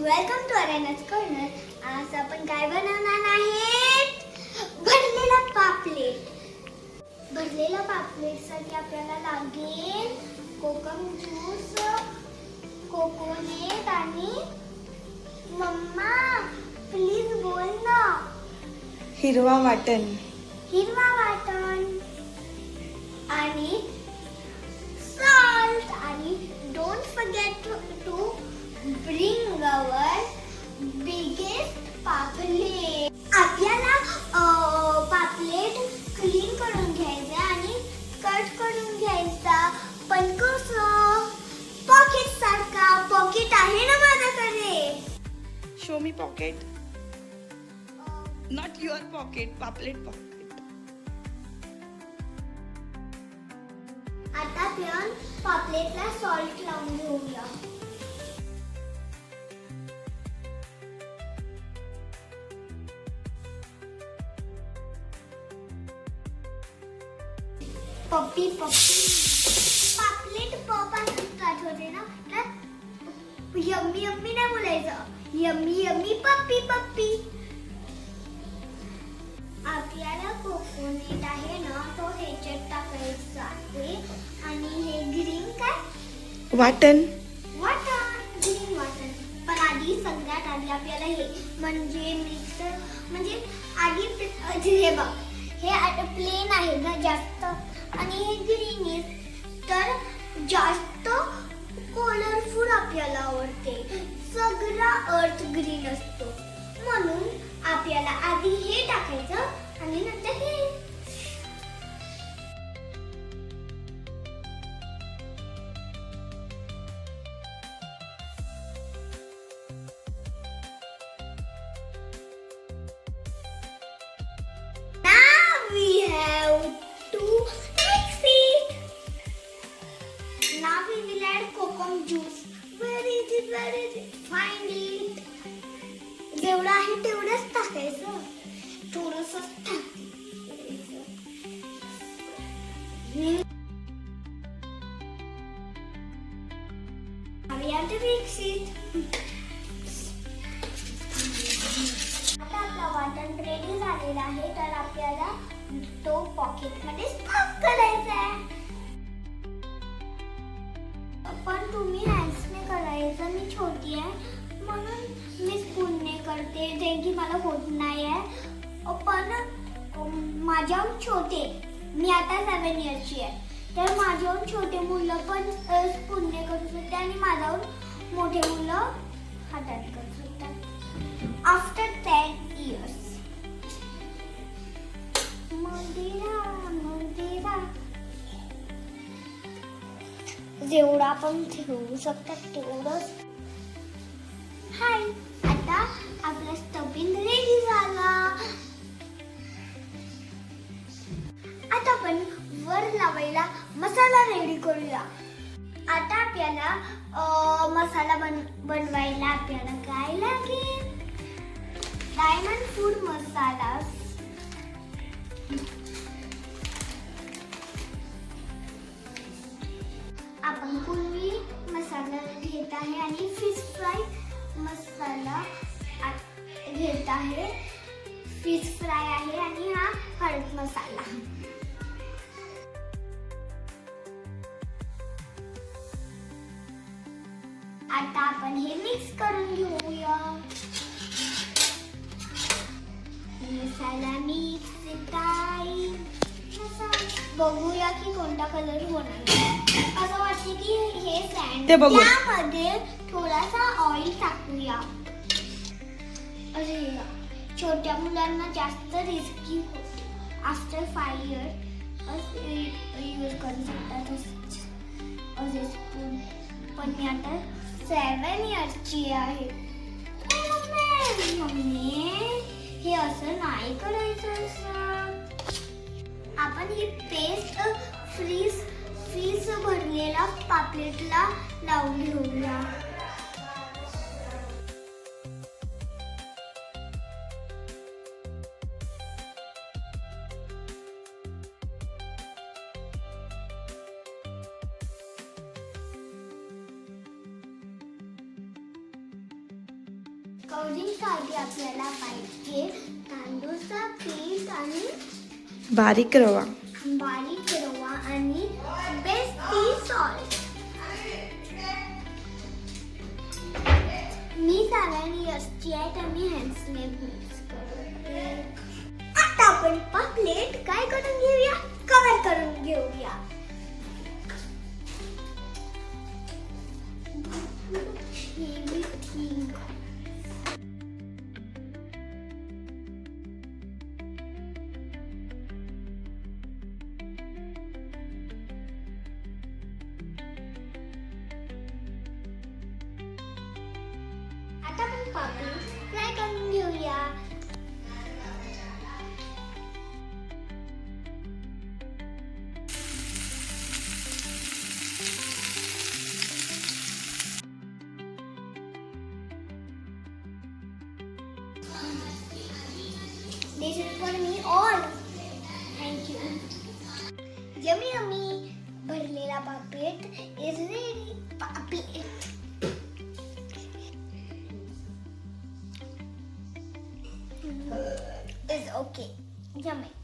Welcome to अरेनाज corner. आज आपण काय बनवणार आहेत? भरलेला पापलेट. भरलेला पापलेटसाठी आपल्याला लागेल कोकम ज्यूस, कोकोनट आणि मम्मा प्लीज बोल ना. हिरवा वाटण. हिरवा वाटण आणि salt आणि don't forget to bring our biggest पापलेट. आपल्याला पापलेट क्लीन करून घ्यायचं आणि कट करून घ्यायचा. पण कसं? पॉकेट सारखा. पॉकेट आहे ना माझ्याकडे. Show me pocket. Not your pocket, पापलेट पॉकेट. आता आपण पापलेटला सॉल्ट लावून घेऊया. पप्पी पप्पी पापलेट पासून स्टार्ट होते ना. यम्मी यम्मी नाही बोलायचं. यम्मी यम्मी पप्पी पप्पी. आपल्याला कोकोनट आहे ना तो ह्याच्यात टाकायचा आहे आणि हे ग्रीन काय वाटण. वाटण. ग्रीन वाटण. पण आधी सगळ्यात आधी आपल्याला हे म्हणजे मिक्सर म्हणजे आधी हे बघ हे आता प्लेन आहे ना जास्त आणि हे ग्रीन आहे तर जास्त कलरफुल आपल्याला आवडते. सगळा अर्थ ग्रीन असतो म्हणून आपल्याला आधी हे टाकायचं आणि नंतर हे. Now we have to mix it. Now we will add kokum juice. Where is it? Where is it? Find it. जेवढं आहे तेवढंच टाकायचं. थोडंसंच टाकायचं. We have to mix it. आता आपला वाटण रेडी झालेला आहे तर आपल्याला तो पॉकेटमध्ये स्टफ करायचा आहे. पण तुम्ही हँड्सने करायचं. मी छोटी आहे म्हणून मी स्पूनने करते जे की मला होत नाही आहे. पण माझ्याहून छोटे मी आता 7 इयर्सची आहे तर माझ्याहून छोटे मुलं पण स्पूनने करू शकते आणि माझ्याहून मोठे मुलं हाताने करू शकतात. After 10 years. जेवढं आपण ठेवू शकतात तेवढंच. हाय, आता आपला स्टफिंग रेडी झाला. आता आपण वर लावायला मसाला रेडी करूया. आता आपल्याला मसाला बनवायला आपल्याला काय लागेल? डायमंड फूड मसाला. आपण पूर्वी मसाला घेत आहे आणि फिश फ्राय मसाला घेत आहे. फिश फ्राय आहे आणि हा हळद मसाला. आता आपण हे मिक्स करून घेऊया. मसाला मिक्स बघूया की कोणता कलर होणार. असं वाटते की हे सँड त्यामध्ये थोडासा ऑइल टाकूया. अरे छोट्या मुलांना जास्त रिस्की होते. आफ्टर 5 इयर्स यूज करू शकतात असे स्पून. पण मी आता 7 इयर्सची आहे. मम्मी हे असं नाही करायचं. आपण ही पेस्ट फ्रीज भरलेला पापलेटला लावून घेऊया. कवरिंगसाठी आपल्याला पाहिजे तांदूळचा पीठ आणि बारीक रवा. बारीक रवा आणि बेस्ट टी सॉल्ट. मी सगळ्यांनी यशची आहे तर मी हँड्सने मिक्स करते. आता आपण पापलेट काय करून घेऊया, कव्हर करून घेऊया. आता आपण पापलेट फ्राय करून घेऊया. This is for me all. Thank you. Yummy yummy. भरलेला पापलेट is ready. पापलेट. Is okay. Yummy.